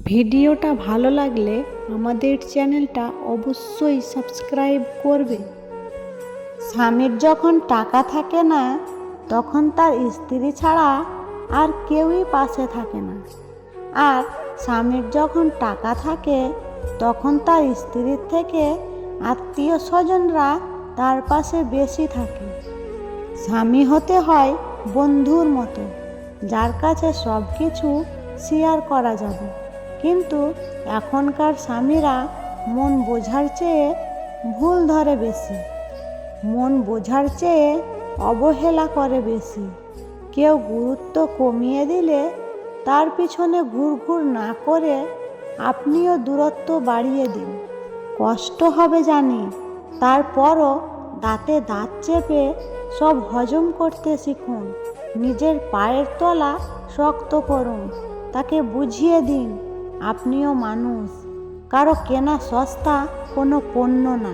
ভিডিওটা ভালো লাগলে আমাদের চ্যানেলটা অবশ্যই সাবস্ক্রাইব করবে। স্বামীর যখন টাকা থাকে না তখন তার স্ত্রী ছাড়া আর কেউই পাশে থাকে না, আর স্বামীর যখন টাকা থাকে তখন তার স্ত্রীর থেকে আত্মীয় স্বজনরা তার পাশে বেশি থাকে। স্বামী হতে হয় বন্ধুর মতো, যার কাছে সব কিছু শেয়ার করা যাবে। কিন্তু এখনকার স্বামীরা মন বোঝার চেয়ে ভুল ধরে বেশি, মন বোঝার চেয়ে অবহেলা করে বেশি। কেউ গুরুত্ব কমিয়ে দিলে তার পিছনে ঘুরঘুর না করে আপনিও দূরত্ব বাড়িয়ে দিন। কষ্ট হবে জানি, তারপরও দাঁতে দাঁত চেপে সব হজম করতে শিখুন। নিজের পায়ের তলা শক্ত করুন, তাকে বুঝিয়ে দিন আপনিও মানুষ, কারো কেনা সস্তা কোনো পণ্য না।